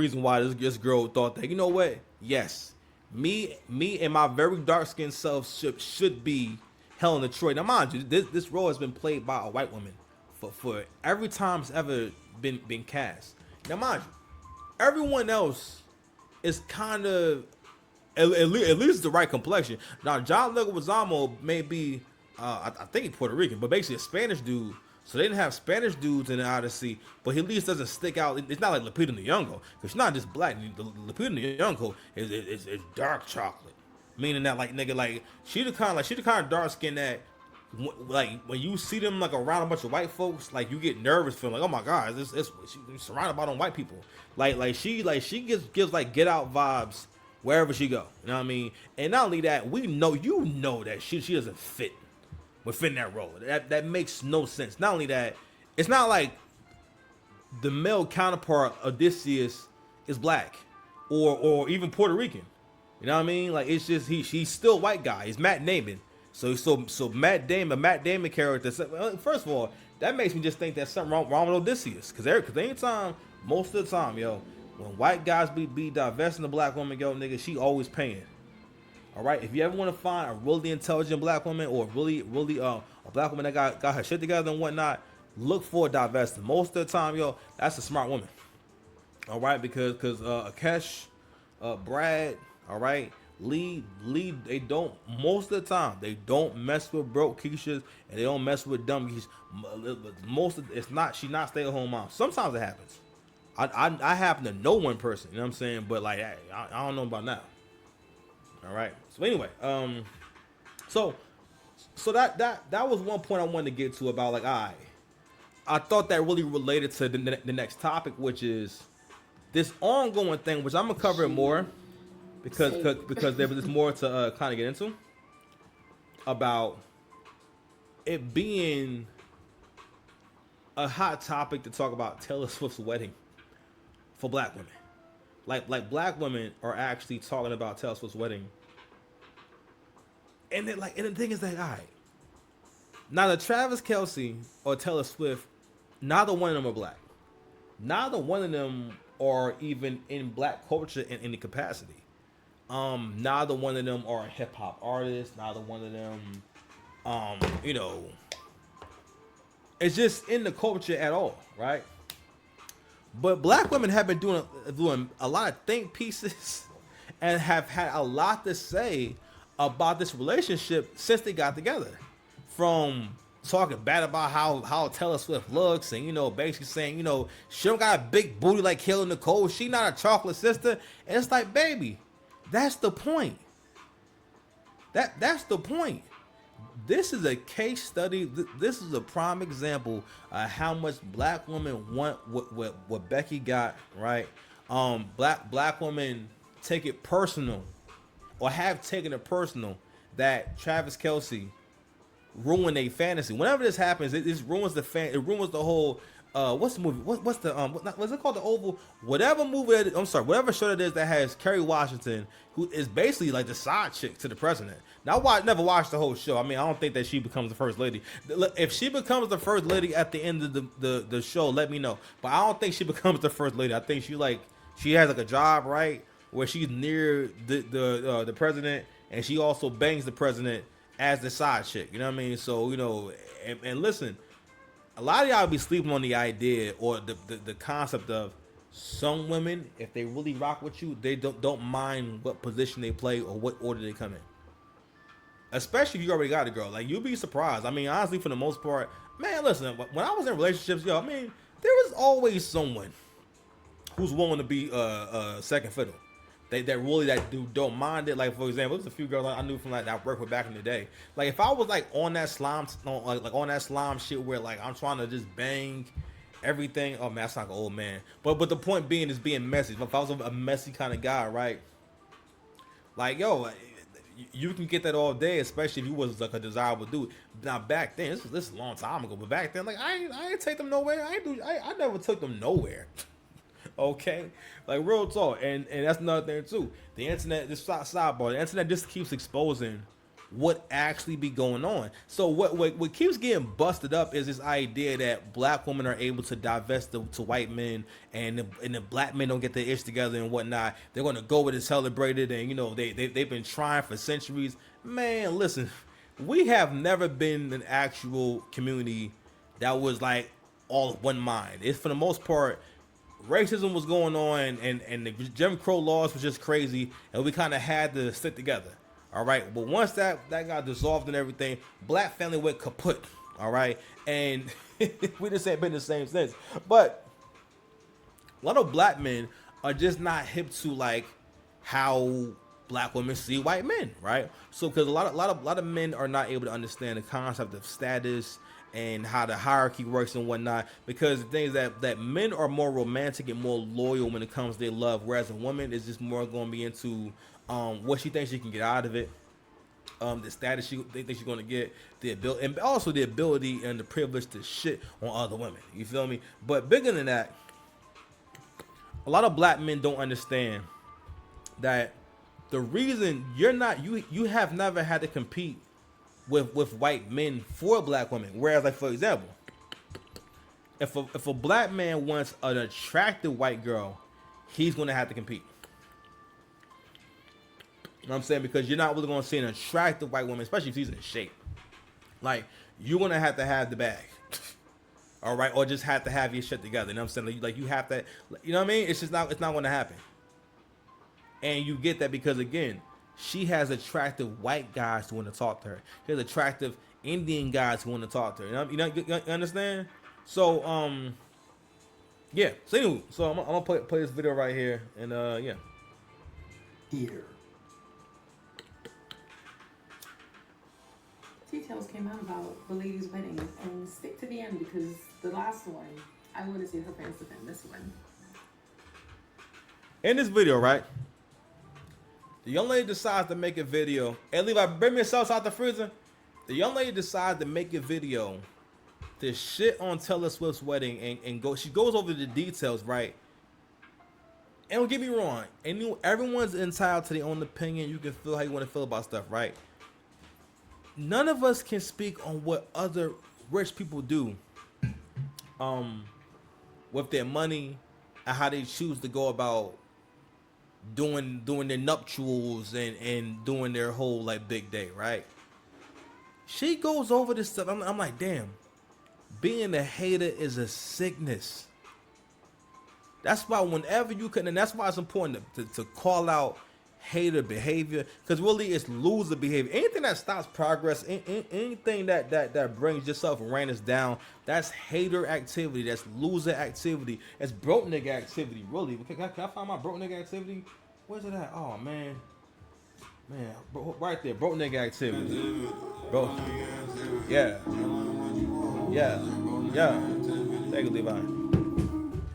reason why this girl thought that, you know what? Yes, me and my very dark skinned self should be Helen of Troy. Now, mind you, this role has been played by a white woman for every time it's ever been cast. Now, mind you, everyone else is kind of at least the right complexion. Now, John Leguizamo may be, I think he's Puerto Rican, but basically a Spanish dude. So they didn't have Spanish dudes in the Odyssey, but he at least doesn't stick out. It's not like Lupita Nyongo, because she's not just black. Lupita Nyongo is dark chocolate, meaning that like nigga, like she the kind of dark skin that like when you see them like around a bunch of white folks, like you get nervous, feeling like, oh my god, she's surrounded by them white people. Like she gives like Get Out vibes wherever she go. You know what I mean? And not only that, we know that she doesn't fit within that role. That makes no sense. Not only that, it's not like the male counterpart of Odysseus is black or even Puerto Rican. You know what I mean? Like it's just he's still a white guy. He's Matt Damon. So Matt Damon character. First of all, that makes me just think there's something wrong with Odysseus. Cause anytime, most of the time, yo, when white guys be divesting a black woman, yo, nigga, she always paying. All right, if you ever want to find a really intelligent black woman or really a black woman that got her shit together and whatnot, look for a divesting. Most of the time, yo, that's a smart woman. All right, because Akesh, Brad, all right, Lee, they don't, most of the time they don't mess with broke Keishas and they don't mess with dumb Keishas. She's not stay at home mom. Sometimes it happens. I happen to know one person, you know what I'm saying, but like I don't know about now. All right. So anyway, so that was one point I wanted to get to about like I thought that really related to the next topic, which is this ongoing thing, which I'm gonna cover it more because there was more to kind of get into about it being a hot topic to talk about Taylor Swift's wedding for black women. Like black women are actually talking about Taylor Swift's wedding. And then and the thing is that, all right, neither Travis Kelce or Taylor Swift, neither one of them are black. Neither one of them are even in black culture in any capacity. Neither one of them are hip hop artists. Neither one of them, it's just in the culture at all, right? But black women have been doing a lot of think pieces and have had a lot to say about this relationship since they got together. From talking bad about how Taylor Swift looks and, basically saying, she don't got a big booty like Kelly Nicole. She not a chocolate sister. And it's like, baby, that's the point. That's the point. This is a case study. This is a prime example of how much black women want what Becky got, right? Black women take it personal, or have taken it personal, that Travis Kelce ruined a fantasy. Whenever this happens, it ruins the fan. It ruins the whole. What's the movie? What's the what's it called? The Oval. Whatever movie. Whatever show that is that has Kerry Washington, who is basically like the side chick to the president. Now, I never watched the whole show. I mean, I don't think that she becomes the first lady. If she becomes the first lady at the end of the show, let me know. But I don't think she becomes the first lady. I think she has like a job, right, where she's near the president, and she also bangs the president as the side chick. You know what I mean? So and listen, a lot of y'all be sleeping on the idea or the concept of some women, if they really rock with you, they don't mind what position they play or what order they come in. Especially if you already got a girl. Like, you'll be surprised. I mean, honestly, for the most part, man, listen, when I was in relationships, I mean, there was always someone who's willing to be second fiddle. That don't mind it. Like, for example, there's a few girls I knew from that I worked with back in the day. Like, if I was like on that slime, on that slime shit where like I'm trying to just bang everything. Oh man, that's like an old man. But the point being is being messy. If I was a messy kind of guy, right? Like, yo, you can get that all day, especially if you was like a desirable dude. Now back then, this is a long time ago, but back then, like I ain't take them nowhere. I never took them nowhere. Okay, like real talk, and that's another thing too. The internet, this sidebar, the internet just keeps exposing what actually be going on. So what keeps getting busted up is this idea that black women are able to divest to white men, and the black men don't get their ish together and whatnot. They're gonna go with it celebrated, and they've been trying for centuries. Man, listen, we have never been an actual community that was like all of one mind. It's for the most part, racism was going on, and the Jim Crow laws was just crazy, and we kind of had to stick together. All right, but once that got dissolved and everything, black family went kaput. All right, and we just ain't been the same since. But a lot of black men are just not hip to like how black women see white men, right? So because a lot of men are not able to understand the concept of status and how the hierarchy works and whatnot, because the thing is that men are more romantic and more loyal when it comes to their love, whereas a woman is just more going to be into what she thinks she can get out of it, the status she thinks she's going to get, the ability, and also the ability and the privilege to shit on other women. You feel me? But bigger than that, a lot of black men don't understand that the reason you have never had to compete with white men for black women. Whereas, like, for example, if a black man wants an attractive white girl, he's going to have to compete. You know what I'm saying? Because you're not really going to see an attractive white woman, especially if she's in shape. Like, you're going to have the bag. All right? Or just have to have your shit together. You know what I'm saying? Like you have to, you know what I mean? It's not going to happen. And you get that because, again, she has attractive white guys who want to talk to her. She has attractive Indian guys who want to talk to her. You understand? So, yeah. So, anyway, I'm going to play this video right here. And, yeah. Here. Details came out about the lady's wedding, and stick to the end because the last one, I want to see her parents defend this one. In this video, right, the young lady decides to make a video. Hey, Levi, bring me a sauce out the freezer. The young lady decides to make a video to shit on Taylor Swift's wedding and go. She goes over the details, right? And don't get me wrong, everyone's entitled to their own opinion. You can feel how you want to feel about stuff, right? None of us can speak on what other rich people do with their money and how they choose to go about doing their nuptials and doing their whole like big day, right? She goes over this stuff. I'm like, damn, being a hater is a sickness. That's why whenever you can, and that's why it's important to call out hater behavior, because really it's loser behavior. Anything that stops progress, anything that brings yourself awareness down, that's hater activity, that's loser activity, that's broke nigga activity. Really, can I find my broke nigga activity? Where's it at? Oh man, right there, broke nigga activity, bro. Yeah. Thank you, Levi.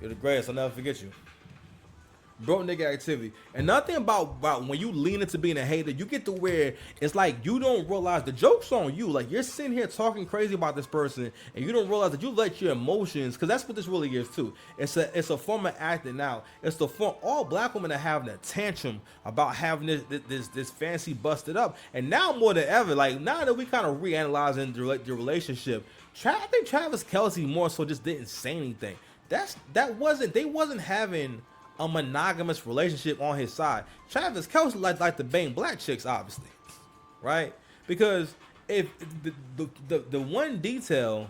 You're the greatest. I'll never forget you. Broke nigga activity. And nothing about when you lean into being a hater, you get to where it's like you don't realize the joke's on you. Like, you're sitting here talking crazy about this person, and you don't realize that you let your emotions, because that's what this really is too. It's a form of acting out. It's the form. All black women are having a tantrum about having this fancy busted up, and now more than ever, like now that we kind of reanalyzing the relationship, I think Travis Kelce more so just didn't say anything. They wasn't having a monogamous relationship on his side. Travis Kelce like to bang black chicks, obviously, right? Because if the one detail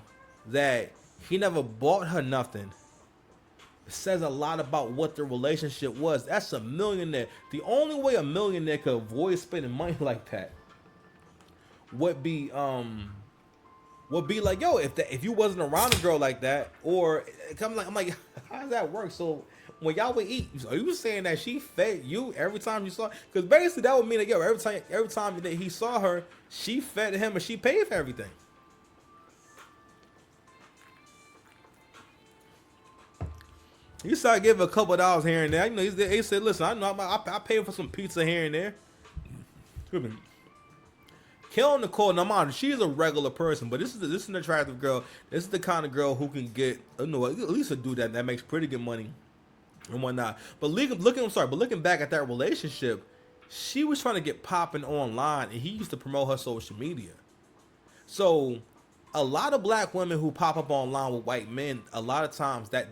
that he never bought her nothing says a lot about what the relationship was. That's a millionaire. The only way a millionaire could avoid spending money like that would be like, yo, if you wasn't around a girl like that, or I'm like, how does that work? So when y'all would eat, are you saying that she fed you every time you saw? Because basically that would mean that, yo, every time that he saw her, she fed him and she paid for everything. You start giving a couple of dollars here and there. You know, he said, listen, I know I paid for some pizza here and there. Kill Nicole, now mind, she's a regular person, but this is an attractive girl. This is the kind of girl who can get, at least a dude that makes pretty good money and whatnot. But looking back at that relationship, she was trying to get popping online, and he used to promote her social media. So a lot of black women who pop up online with white men, a lot of times that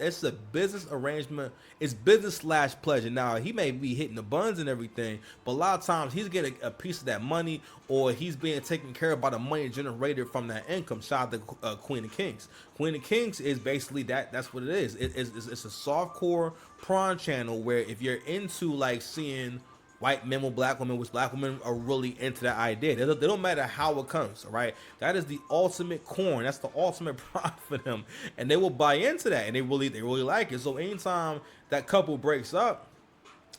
it's a business arrangement. It's business slash pleasure. Now he may be hitting the buns and everything, but a lot of times he's getting a piece of that money, or he's being taken care of by the money generated from that income. Shout out to Queen of Kings. Queen of Kings is basically that. That's what it is. It's a soft core prawn channel where if you're into like seeing white men with black women, which black women are really into that idea. They don't matter how it comes, all right? That is the ultimate corn. That's the ultimate product for them, and they will buy into that, and they really like it. So anytime that couple breaks up,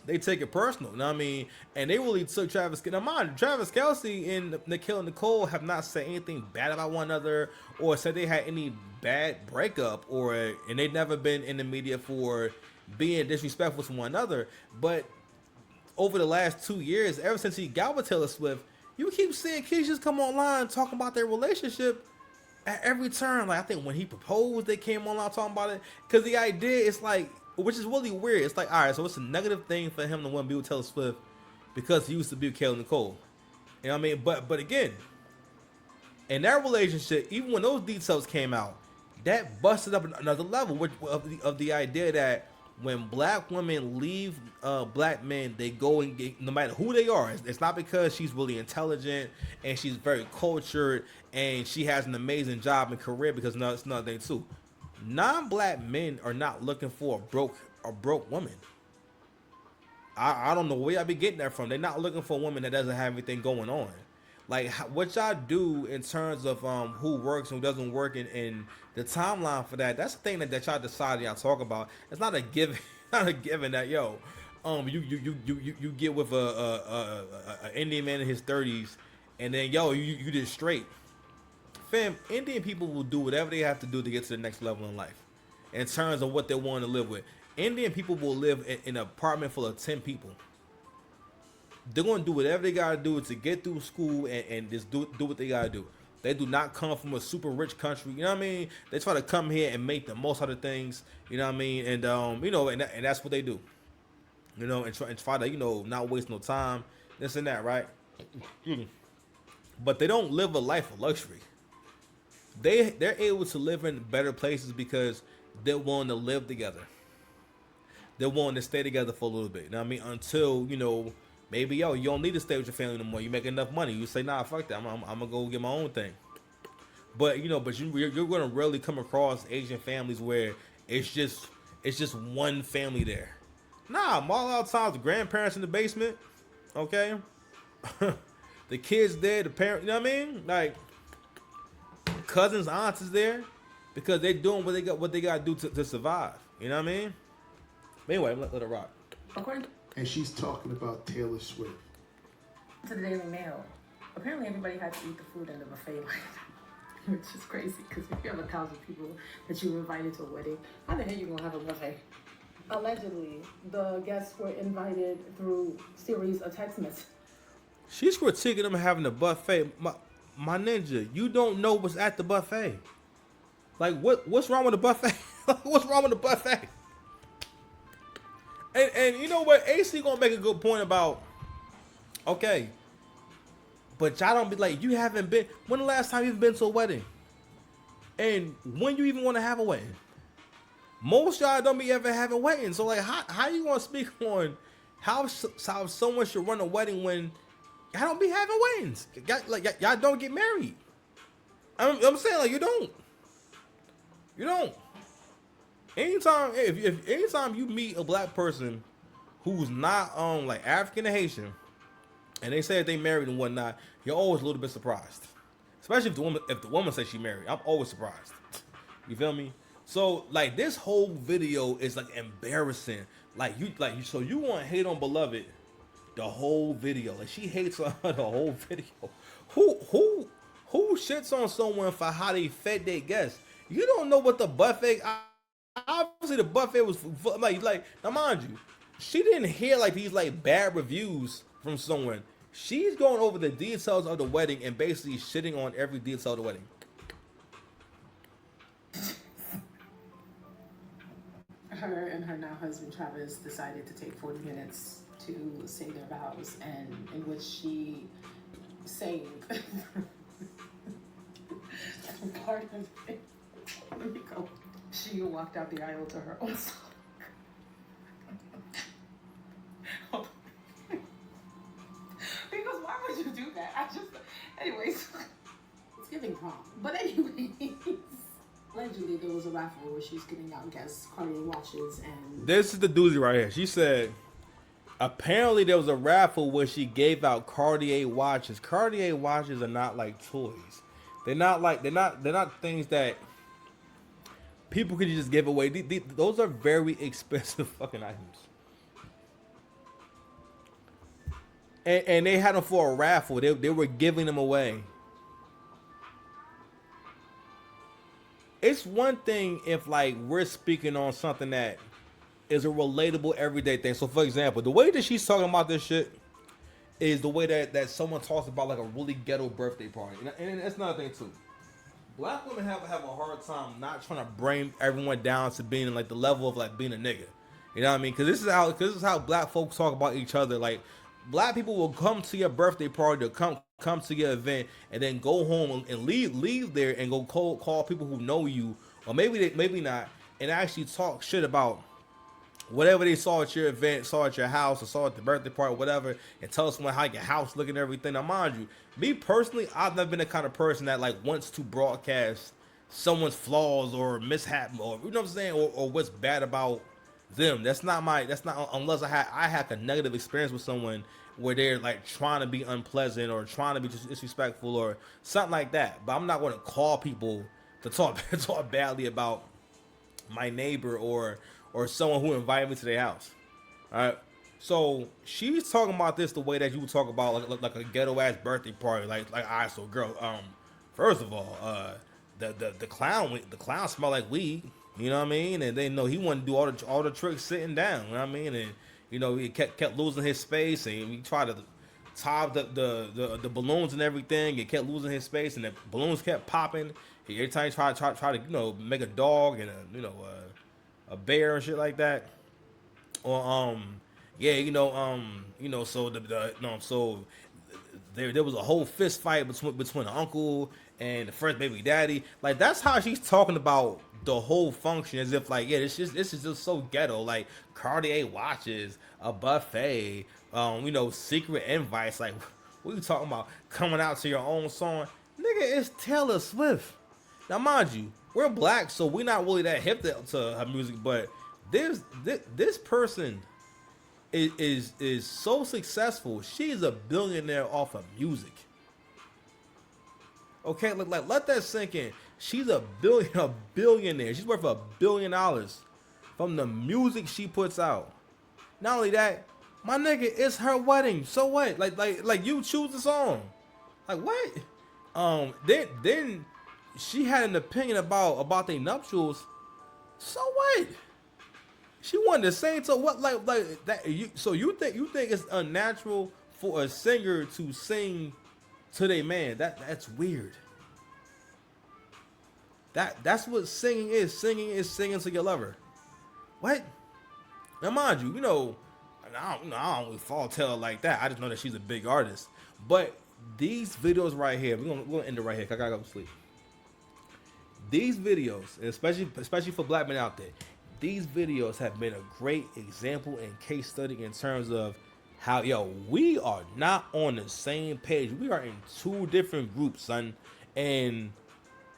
they take it personal. You know what I mean? And they really took Travis. Now, mind you, Travis Kelce and Nikhil and Nicole have not said anything bad about one another, or said they had any bad breakup, and they've never been in the media for being disrespectful to one another, but over the last 2 years, ever since he got with Taylor Swift, you keep seeing kids just come online talking about their relationship at every turn. Like, I think when he proposed, they came online talking about it. Because the idea is like, which is really weird. It's like, all right, so it's a negative thing for him to want to be with Taylor Swift because he used to be with Kelly Nicole. You know what I mean? But again, in that relationship, even when those details came out, that busted up another level of the idea that when black women leave black men, they go and get, no matter who they are. It's not because she's really intelligent and she's very cultured and she has an amazing job and career, because no, it's another thing too. Non-black men are not looking for a broke woman. I don't know where y'all be getting that from. They're not looking for a woman that doesn't have anything going on. Like, what y'all do in terms of who works and who doesn't work, and the timeline for that, that's the thing that y'all decide y'all talk about. It's not a given, not a given that you get with a Indian man in his 30s, and then you just straight. Fam, Indian people will do whatever they have to do to get to the next level in life, in terms of what they want to live with. Indian people will live in an apartment full of 10 people. They're going to do whatever they got to do to get through school and just do what they got to do. They do not come from a super rich country. You know what I mean? They try to come here and make the most out of things. You know what I mean? And, and that's what they do. You know, and try to, not waste no time. This and that, right? But they don't live a life of luxury. They're able to live in better places because they're willing to live together. They're willing to stay together for a little bit. You know what I mean? Until, maybe, you don't need to stay with your family anymore. You make enough money. You say, nah, fuck that. I'm going to go get my own thing. But, you're going to rarely come across Asian families where it's just one family there. Nah, all out times, the grandparents in the basement, okay? The kids there, the parents, you know what I mean? Like, cousins, aunts is there because they're doing what they got to do to survive. You know what I mean? But anyway, let it rock. And she's talking about Taylor Swift. To the Daily Mail, apparently everybody had to eat the food in the buffet line, which is crazy because if you have 1,000 people that you invited to a wedding, how the hell you gonna have a buffet? Allegedly, the guests were invited through series of text messages. She's critiquing them having a buffet. My ninja, you don't know what's at the buffet. Like, what's wrong with the buffet? What's wrong with the buffet? And you know what? AC gonna make a good point about, okay, but y'all don't be like, you haven't been, when the last time you've been to a wedding? And when you even want to have a wedding? Most y'all don't be ever having weddings. So like, how you gonna speak on how someone should run a wedding when y'all don't be having weddings? Y'all don't get married. I'm saying, like, you don't. Anytime you meet a black person who's not like African or Haitian, and they say that they married and whatnot, you're always a little bit surprised. Especially if the woman says she married. I'm always surprised. You feel me? So like, this whole video is like embarrassing. So you want to hate on Beloved the whole video. Like, she hates on her the whole video. Who shits on someone for how they fed their guests? You don't know what the buffet. Obviously, the buffet was like. Now, mind you, she didn't hear like these like bad reviews from someone. She's going over the details of the wedding and basically shitting on every detail of the wedding. her and her now husband Travis decided to take 40 minutes to say their vows, and in which she saved part of it. Let me go. She walked out the aisle to her own song. Because why would you do that? Anyways, it's giving prom. But anyways, allegedly there was a raffle where she's giving out guest Cartier watches and. This is the doozy right here. She said, apparently there was a raffle where she gave out Cartier watches. Cartier watches are not like toys. They're not things that people could just give away. Those are very expensive fucking items. And they had them for a raffle. They were giving them away. It's one thing if like we're speaking on something that is a relatable everyday thing. So for example, the way that she's talking about this shit is the way that someone talks about like a really ghetto birthday party. And that's another thing too. Black women have a hard time not trying to bring everyone down to being like the level of like being a nigga. You know what I mean? Because this is how black folks talk about each other. Like black people will come to your birthday party, to come to your event, and then go home and leave there and go call people who know you, or maybe not, and actually talk shit about whatever they saw at your event, saw at your house, or saw at the birthday party, whatever, and tell us how your house looking and everything. Now, mind you, me personally, I've never been the kind of person that like wants to broadcast someone's flaws or mishap, or you know what I'm saying, or what's bad about them. That's not unless I had a negative experience with someone where they're like trying to be unpleasant or trying to be disrespectful or something like that. But I'm not going to call people to talk badly about my neighbor or someone who invited me to their house. All right. So she's talking about this the way that you would talk about like a ghetto ass birthday party. Like all right, so girl, first of all, the clown smell like weed. You know what I mean? And they know he wanted to do all the tricks sitting down. You know what I mean? And you know he kept losing his space, and he tried to tie the balloons and everything. It kept losing his space, and the balloons kept popping. Every time he tried to make a dog and a bear and shit like that. Or so so there was a whole fist fight between the uncle and the first baby daddy. Like that's how she's talking about the whole function, as if like, yeah, this is just so ghetto. Like Cartier watches, a buffet, secret invites. Like, what are you talking about? Coming out to your own song, nigga. It's Taylor Swift. Now, mind you, we're black, so we're not really that hip to her music. But this person is so successful. She's a billionaire off of music. Okay, like let that sink in. She's a billionaire. She's worth $1 billion from the music she puts out. Not only that, my nigga, it's her wedding. So what? Like you choose the song. Like what? Then she had an opinion about their nuptials. So what? She wanted to sing to what like that. So you think it's unnatural for a singer to sing to their man? That's weird. That's what singing is. Singing is singing to your lover. What? Now, mind you, I don't really fall tale like that. I just know that she's a big artist. But these videos right here, we're gonna end it right here. 'Cause I gotta go to sleep. These videos, and especially for black men out there, these videos have been a great example and case study in terms of how we are not on the same page. We are in two different groups, son, and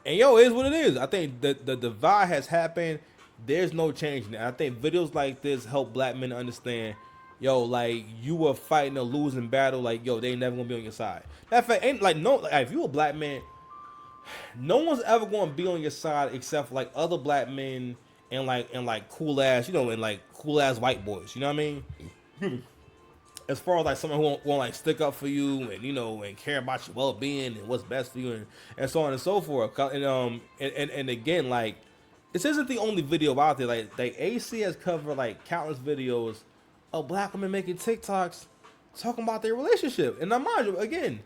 it is what it is. I think the divide has happened. There's no changing it. I think videos like this help black men understand, like you were fighting a losing battle. Like, they ain't never gonna be on your side. That fact, ain't like no. Like, if you a black man, no one's ever gonna be on your side except for like other black men and like cool ass, and like cool ass white boys. You know what I mean? As far as like someone who won't like stick up for you and and care about your well being and what's best for you and so on and so forth. And again, like this isn't the only video out there. Like AC has covered like countless videos of black women making TikToks talking about their relationship. And now mind you, again,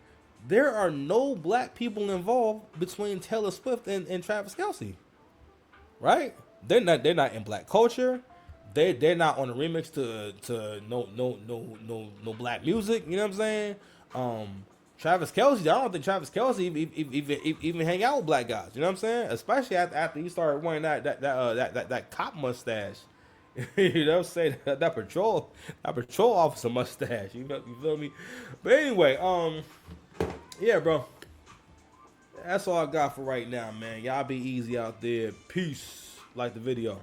there are no black people involved between Taylor Swift and Travis Kelce. Right? They're not in black culture. they're not on the remix to no black music. You know what I'm saying? Travis Kelce, I don't think Travis Kelce even hang out with black guys. You know what I'm saying? Especially after he started wearing that cop mustache. You know what I'm saying? That patrol officer mustache. You feel me? But anyway, yeah, bro. That's all I got for right now, man. Y'all be easy out there. Peace. Like the video.